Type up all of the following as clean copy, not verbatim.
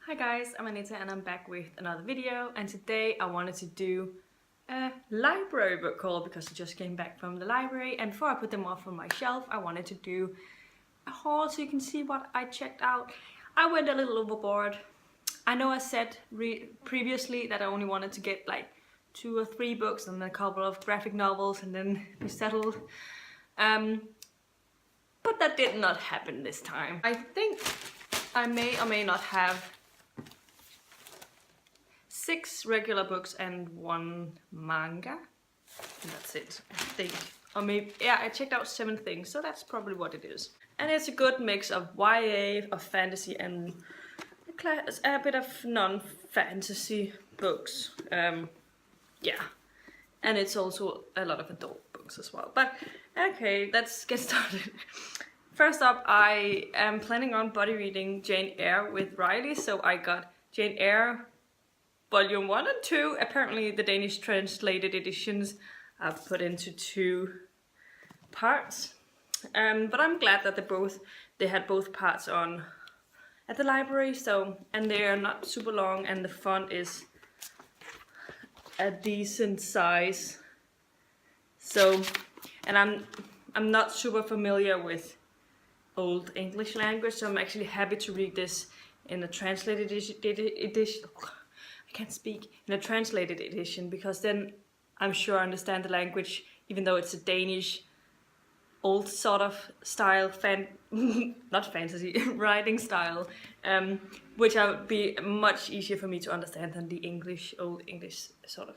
Hi guys, I'm Anita and I'm back with another video, and today I wanted to do a library book haul because I just came back from the library, and before I put them off on my shelf I wanted to do a haul so you can see what I checked out. I went a little overboard. I know I said previously that I only wanted to get like 2 or 3 books and a couple of graphic novels and then be settled. But that did not happen this time. I think I may or may not have 6 regular books and 1 manga. And that's it, I think. Or maybe, yeah, I checked out 7 things, so that's probably what it is. And it's a good mix of YA, of fantasy, and a bit of non-fantasy books. Yeah. And it's also a lot of adult books as well. But, okay, let's get started. First up, I am planning on body reading Jane Eyre with Riley, so I got Jane Eyre Volume 1 and 2. Apparently the Danish translated editions are put into 2 parts. But I'm glad that they had both parts on at the library, and they are not super long and the font is a decent size. So, and I'm not super familiar with Old English language, so I'm actually happy to read this in a translated edition. I can't speak, in a translated edition, because then I'm sure I understand the language, even though it's a Danish old sort of style, not fantasy, writing style, which would be much easier for me to understand than the old English sort of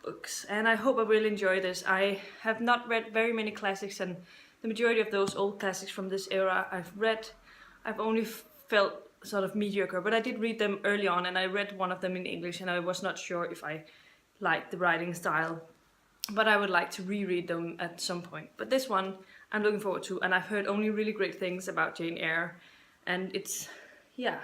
books. And I hope I will enjoy this. I have not read very many classics, and the majority of those old classics from this era I've only felt sort of mediocre, but I did read them early on, and I read one of them in English, and I was not sure if I liked the writing style, but I would like to reread them at some point. But this one I'm looking forward to, and I've heard only really great things about Jane Eyre, and it's, yeah,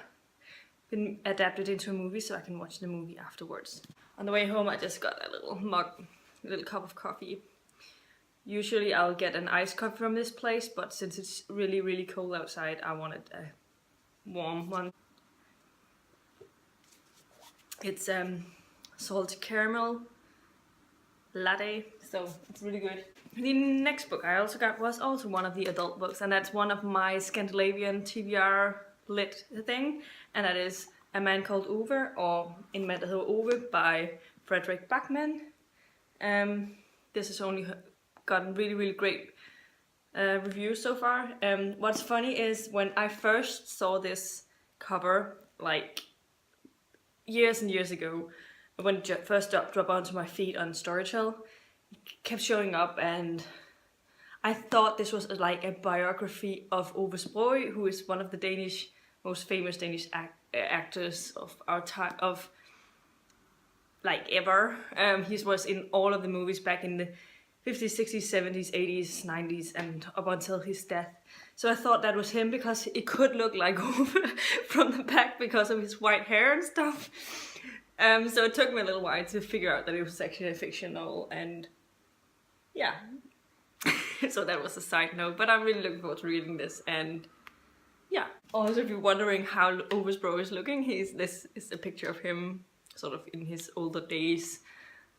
been adapted into a movie, so I can watch the movie afterwards. On the way home I just got a little cup of coffee. Usually I'll get an iced coffee from this place, but since it's really cold outside, I wanted a warm one. It's salted caramel latte, so it's really good. The next book I also got was also one of the adult books, and that's one of my Scandinavian TBR lit thing, and that is A Man Called Ove, or En mand der hedder Ove by Fredrik Backman. This has only gotten really great reviews so far. What's funny is when I first saw this cover, like years and years ago, when it first dropped onto my feed on Storytel, it kept showing up, and I thought this was like a biography of Ove Sprogøe, who is one of the most famous Danish actors of our time, of like ever. He was in all of the movies back in the 50s, 60s, 70s, 80s, 90s, and up until his death. So I thought that was him because it could look like Ove from the back because of his white hair and stuff. So it took me a little while to figure out that it was actually a fiction novel, and yeah. So that was a side note, but I'm really looking forward to reading this, and yeah. Also, if you're wondering how Ove Sprogøe is looking, this is a picture of him sort of in his older days.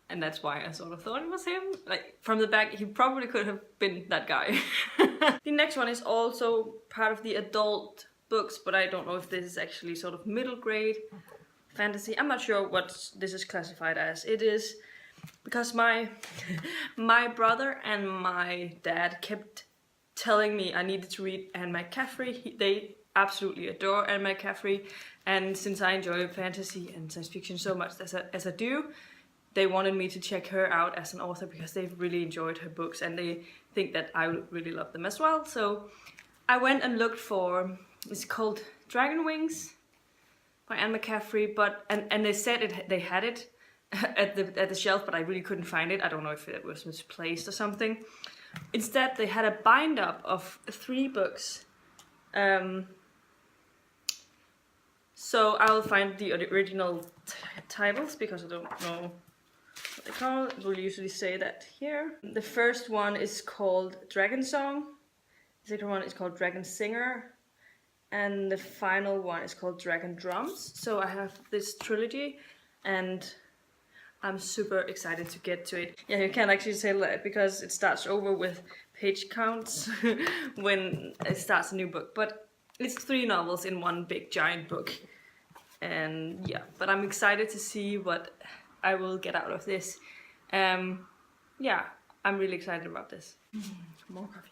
And that's why I sort of thought it was him. Like, from the back, he probably could have been that guy. The next one is also part of the adult books, but I don't know if this is actually sort of middle grade fantasy. I'm not sure what this is classified as. It is because my brother and my dad kept telling me I needed to read Anne McCaffrey. They absolutely adore Anne McCaffrey, and since I enjoy fantasy and science fiction so much as I do, they wanted me to check her out as an author because they've really enjoyed her books and they think that I would really love them as well. So I went and looked for, it's called Dragon Wings by Anne McCaffrey, and they said they had it at the shelf, but I really couldn't find it. I don't know if it was misplaced or something. Instead, they had a bind up of 3 books. So I'll find the original titles because I don't know what they call it. We'll usually say that here. The first one is called Dragon Song. The second one is called Dragon Singer. And the final one is called Dragon Drums. So I have this trilogy and I'm super excited to get to it. Yeah, you can't actually tell that because it starts over with page counts when it starts a new book. But it's 3 novels in one big giant book. And yeah, but I'm excited to see what I will get out of this. Yeah, I'm really excited about this. More coffee.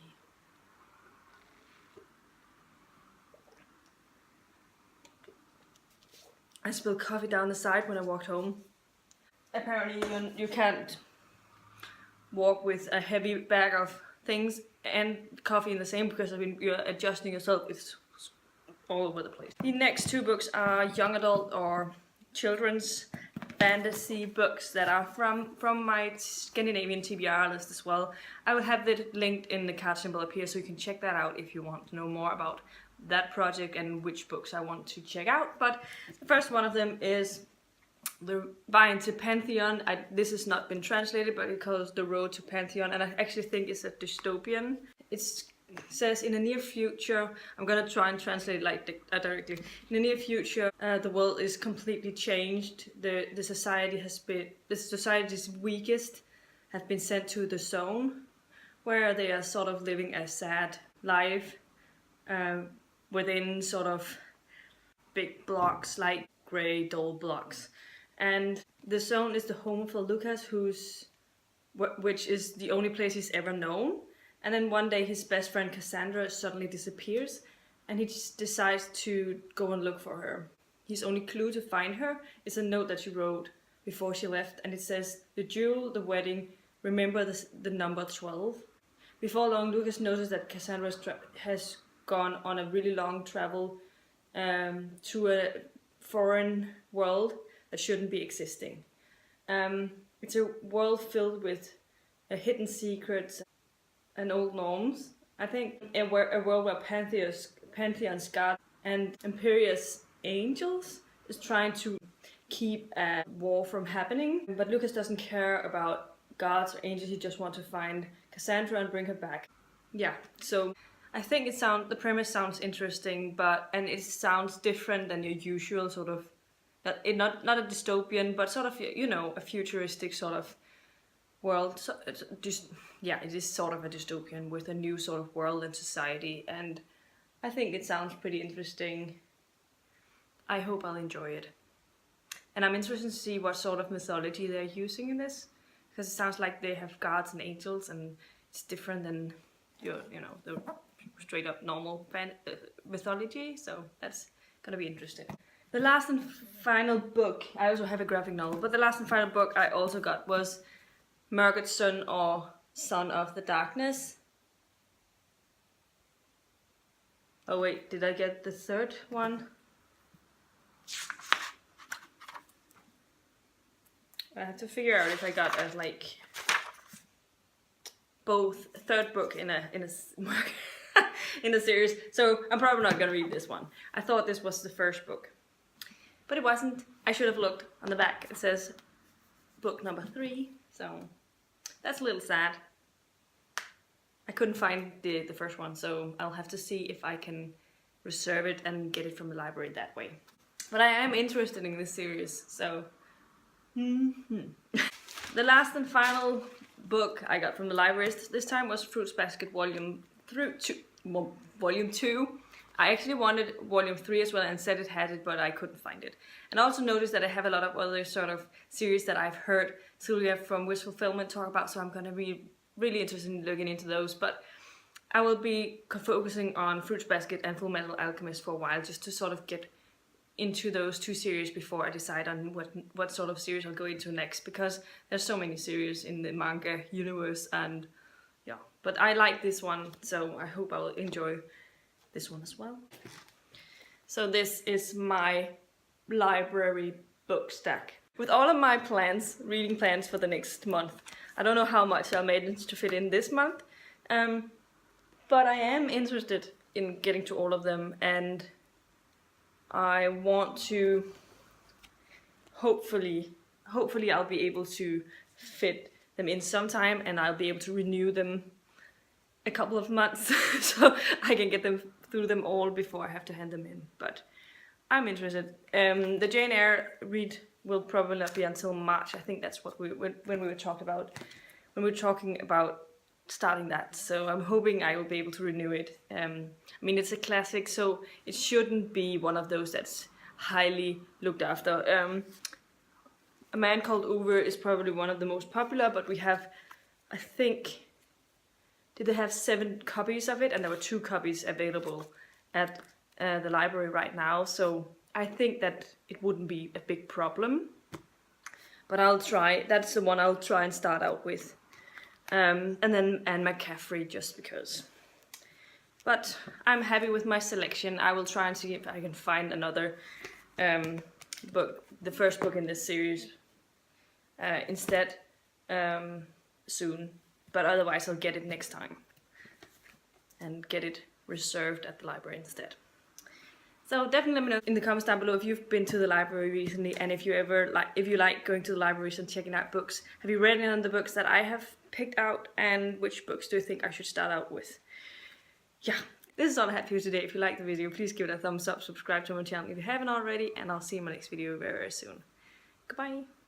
I spilled coffee down the side when I walked home. Apparently you can't walk with a heavy bag of things and coffee in the same, because when you're adjusting yourself, it's all over the place. The next 2 books are young adult or children's fantasy books that are from my Scandinavian TBR list as well. I will have it linked in the card symbol up here, so you can check that out if you want to know more about that project and which books I want to check out. But the first one of them is The Vine to Pantheon. This has not been translated, but it calls The Road to Pantheon, and I actually think it's a dystopian. It says in the near future, I'm gonna try and translate it like directly. In the near future, the world is completely changed. The society's weakest have been sent to the zone, where they are sort of living a sad life within sort of big blocks, like grey dull blocks. And the zone is the home for Lucas, which is the only place he's ever known. And then one day his best friend Cassandra suddenly disappears, and he just decides to go and look for her. His only clue to find her is a note that she wrote before she left, and it says, "The jewel, the wedding, remember the number 12. Before long, Lucas notices that Cassandra has gone on a really long travel to a foreign world that shouldn't be existing. It's a world filled with hidden secrets and old norms. I think a world where Pantheon's god and imperious angels is trying to keep a war from happening. But Lucas doesn't care about gods or angels, he just wants to find Cassandra and bring her back." Yeah, so I think the premise sounds interesting, and it sounds different than your usual sort of, not a dystopian, but sort of, you know, a futuristic sort of world. So it is sort of a dystopian with a new sort of world and society, and I think it sounds pretty interesting. I hope I'll enjoy it. And I'm interested to see what sort of mythology they're using in this, because it sounds like they have gods and angels, and it's different than the straight up normal mythology, so that's gonna be interesting. The last and final book, I also have a graphic novel, but the last and final book I also got was Margaret Stone, or Son of the Darkness. Oh wait, did I get the 3rd one? I have to figure out if I got both 3rd book in a in a series. So I'm probably not gonna read this one. I thought this was the 1st book, but it wasn't. I should have looked on the back. It says book number 3, so that's a little sad. I couldn't find the 1st one, so I'll have to see if I can reserve it and get it from the library that way. But I am interested in this series, so The last and final book I got from the library this time was Fruits Basket Volume 2. I actually wanted Volume 3 as well and said it had it, but I couldn't find it. And I also noticed that I have a lot of other sort of series that I've heard Sylvia from Wish Fulfillment talk about, so I'm going to be really interested in looking into those. But I will be focusing on Fruits Basket and Full Metal Alchemist for a while, just to sort of get into those 2 series before I decide on what sort of series I'll go into next, because there's so many series in the manga universe, and yeah. But I like this one, so I hope I will enjoy this one as well. So this is my library book stack with all of my reading plans for the next month. I don't know how much I'll manage to fit in this month, but I am interested in getting to all of them, and I want to hopefully I'll be able to fit them in sometime, and I'll be able to renew them a couple of months so I can get them through them all before I have to hand them in, but I'm interested. The Jane Eyre read will probably not be until March. I think that's what when we were talking about starting that. So I'm hoping I will be able to renew it. I mean, it's a classic, so it shouldn't be one of those that's highly looked after. A Man Called Eyre is probably one of the most popular, but we have, I think, did they have 7 copies of it? And there were 2 copies available at the library right now. So I think that it wouldn't be a big problem. But I'll try. That's the one I'll try and start out with. And then Anne McCaffrey, just because. But I'm happy with my selection. I will try and see if I can find another book, the first book in this series, instead soon. But otherwise I'll get it next time and get it reserved at the library instead. So definitely let me know in the comments down below if you've been to the library recently, and if you like going to the libraries and checking out books. Have you read any of the books that I have picked out, and which books do you think I should start out with? Yeah, this is all I had for you today. If you liked the video, please give it a thumbs up, subscribe to my channel if you haven't already, and I'll see you in my next video very, very soon. Goodbye!